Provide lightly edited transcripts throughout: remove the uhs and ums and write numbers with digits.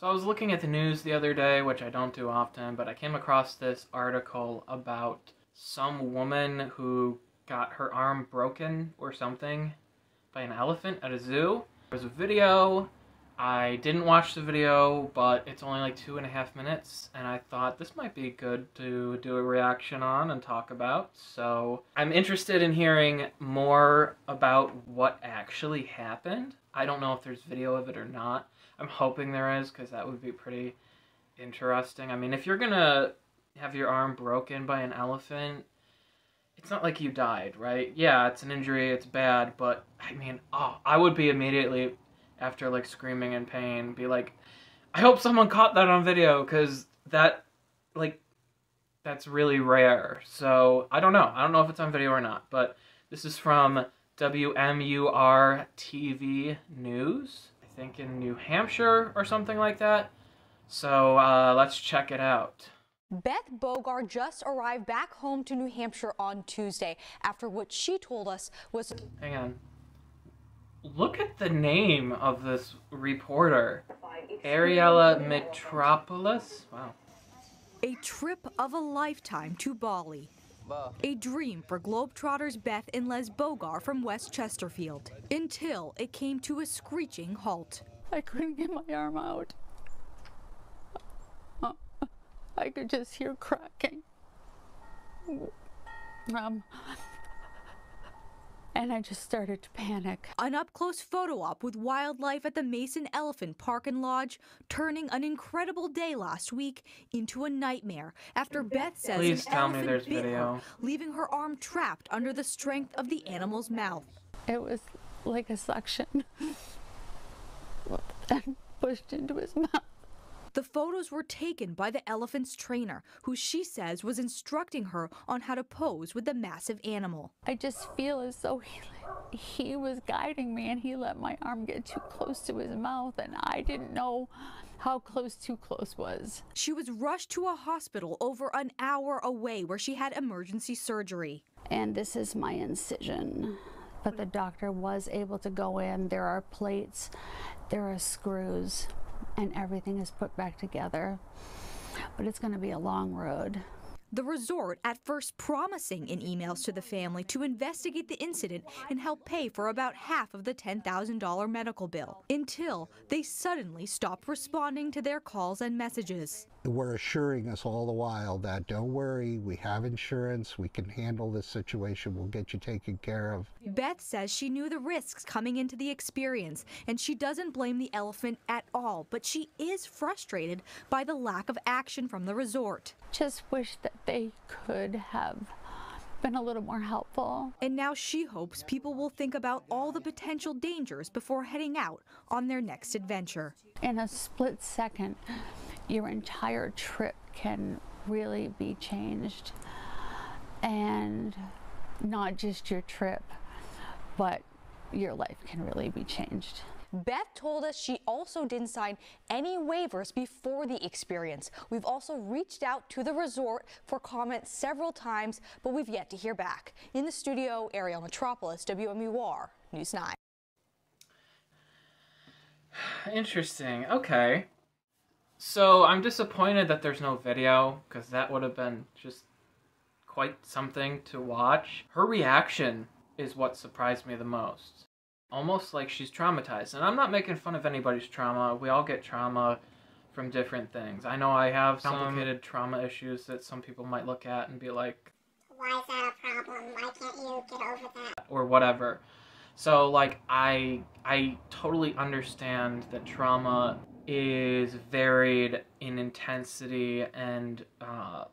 So I was looking at the news the other day, which I don't do often, but I came across this article about some woman who got her arm broken or something by an elephant at a zoo. There was a video. I didn't watch the video, but it's only like 2.5 minutes, and I thought this might be good to do a reaction on and talk about. So I'm interested in hearing more about what actually happened. I don't know if there's video of it or not. I'm hoping there is, because that would be pretty interesting. I mean, if you're gonna have your arm broken by an elephant, it's not like you died, right? Yeah, it's an injury, it's bad, but I mean, I would be immediately, after like screaming in pain, be like, I hope someone caught that on video, because that, like, that's really rare. So, I don't know. I don't know if it's on video or not, but this is from WMUR TV News, I think in New Hampshire or something like that. So, let's check it out. Beth Bogar just arrived back home to New Hampshire on Tuesday after what she told us was... Hang on. Look at the name of this reporter. Ariella Mitropoulos? Wow. A trip of a lifetime to Bali. A dream for Globetrotters Beth and Les Bogar from West Chesterfield. Until it came to a screeching halt. I couldn't get my arm out. I could just hear cracking. And I just started to panic. An up-close photo op with wildlife at the Mason Elephant Park and Lodge, turning an incredible day last week into a nightmare after Beth says Please an tell me elephant there's bit video. her, leaving her arm trapped under the strength of the animal's mouth. It was like a suction and pushed into his mouth. The photos were taken by the elephant's trainer, who she says was instructing her on how to pose with the massive animal. I just feel as though he was guiding me, and he let my arm get too close to his mouth, and I didn't know how close too close was. She was rushed to a hospital over an hour away where she had emergency surgery. And this is my incision. But the doctor was able to go in. There are plates, there are screws, and everything is put back together. But it's going to be a long road. The resort at first promising in emails to the family to investigate the incident and help pay for about half of the $10,000 medical bill, until they suddenly stopped responding to their calls and messages. We're assuring us all the while that don't worry, we have insurance, we can handle this situation, we'll get you taken care of. Beth says she knew the risks coming into the experience, and she doesn't blame the elephant at all, but she is frustrated by the lack of action from the resort. Just wish that they could have been a little more helpful. And now she hopes people will think about all the potential dangers before heading out on their next adventure. In a split second, your entire trip can really be changed. And not just your trip, but your life can really be changed. Beth told us she also didn't sign any waivers before the experience. We've also reached out to the resort for comment several times, but we've yet to hear back. In the studio, Ariella Mitropoulos, WMUR News 9. Interesting. Okay. So I'm disappointed that there's no video, because that would have been just quite something to watch. Her reaction is what surprised me the most. Almost like she's traumatized. And I'm not making fun of anybody's trauma. We all get trauma from different things. I know I have complicated trauma issues that some people might look at and be like, why is that a problem? Why can't you get over that? Or whatever. So, like, I totally understand that trauma is varied in intensity and,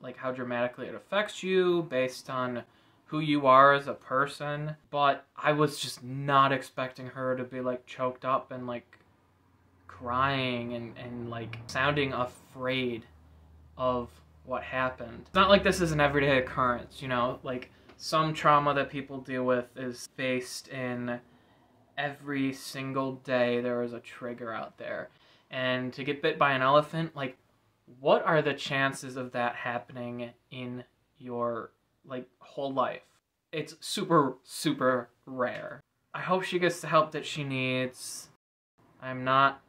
like, how dramatically it affects you based on who you are as a person, but I was just not expecting her to be like choked up and like crying and like sounding afraid of what happened. It's not like this is an everyday occurrence, you know, like some trauma that people deal with is based in every single day there is a trigger out there. And to get bit by an elephant, like, what are the chances of that happening in your like whole life? It's super, super rare. I hope she gets the help that she needs. I'm not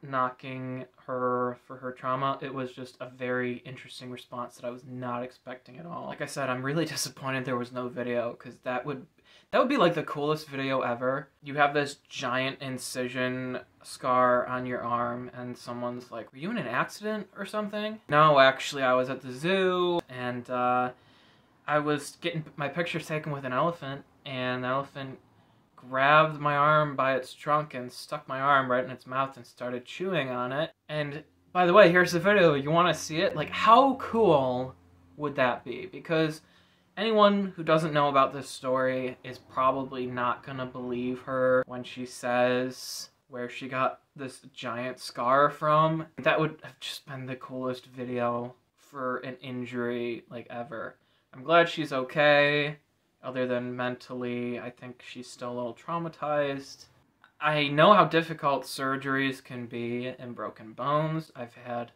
knocking her for her trauma. It was just a very interesting response that I was not expecting at all. Like I said, I'm really disappointed there was no video, because that would be like the coolest video ever. You have this giant incision scar on your arm and someone's like, were you in an accident or something? No, actually I was at the zoo and I was getting my picture taken with an elephant, and the elephant grabbed my arm by its trunk and stuck my arm right in its mouth and started chewing on it. And by the way, here's the video. You want to see it? Like, how cool would that be? Because anyone who doesn't know about this story is probably not gonna believe her when she says where she got this giant scar from. That would have just been the coolest video for an injury, like, ever. I'm glad she's okay. Other than mentally, I think she's still a little traumatized. I know how difficult surgeries can be in broken bones. I've had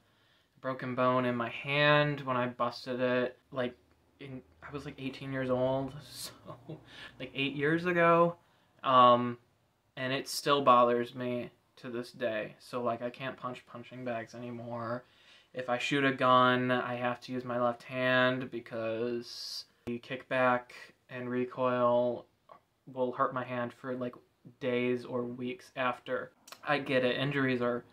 a broken bone in my hand when I busted it, like, I was like 18 years old, so like 8 years ago. And it still bothers me to this day. So like, I can't punch punching bags anymore. If I shoot a gun, I have to use my left hand because the kickback and recoil will hurt my hand for like days or weeks after. I get it, injuries are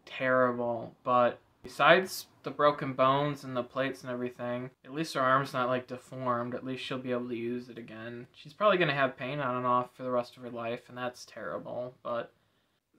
terrible, but besides the broken bones and the plates and everything, at least her arm's not like deformed. At least she'll be able to use it again. She's probably gonna have pain on and off for the rest of her life, and that's terrible. But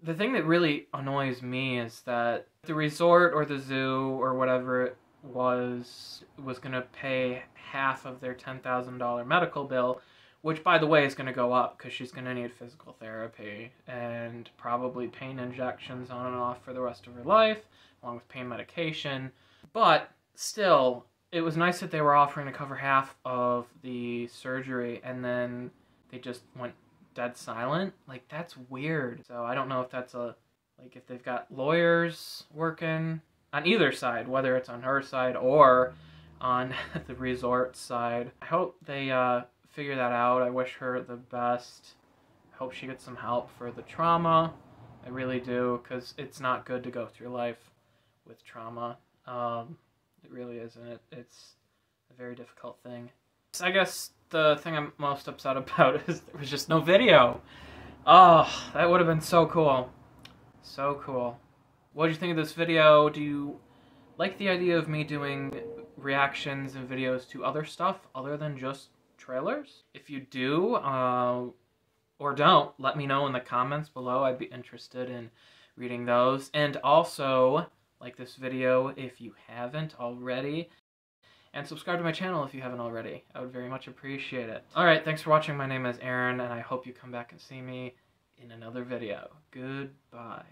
the thing that really annoys me is that the resort or the zoo or whatever it was gonna pay half of their $10,000 medical bill, which by the way is gonna go up because she's gonna need physical therapy and probably pain injections on and off for the rest of her life, along with pain medication. But still, it was nice that they were offering to cover half of the surgery, and then they just went dead silent. Like, that's weird. So I don't know if that's if they've got lawyers working on either side, whether it's on her side or on the resort side. I hope they figure that out. I wish her the best. I hope she gets some help for the trauma. I really do, because it's not good to go through life with trauma. It really isn't. It's a very difficult thing. So I guess the thing I'm most upset about is there was just no video. Oh, that would have been so cool. So cool. What did you think of this video? Do you like the idea of me doing reactions and videos to other stuff other than just trailers? If you do, or don't, let me know in the comments below. I'd be interested in reading those. And also, like this video if you haven't already, and subscribe to my channel if you haven't already. I would very much appreciate it. Alright, thanks for watching. My name is Aaron, and I hope you come back and see me in another video. Goodbye.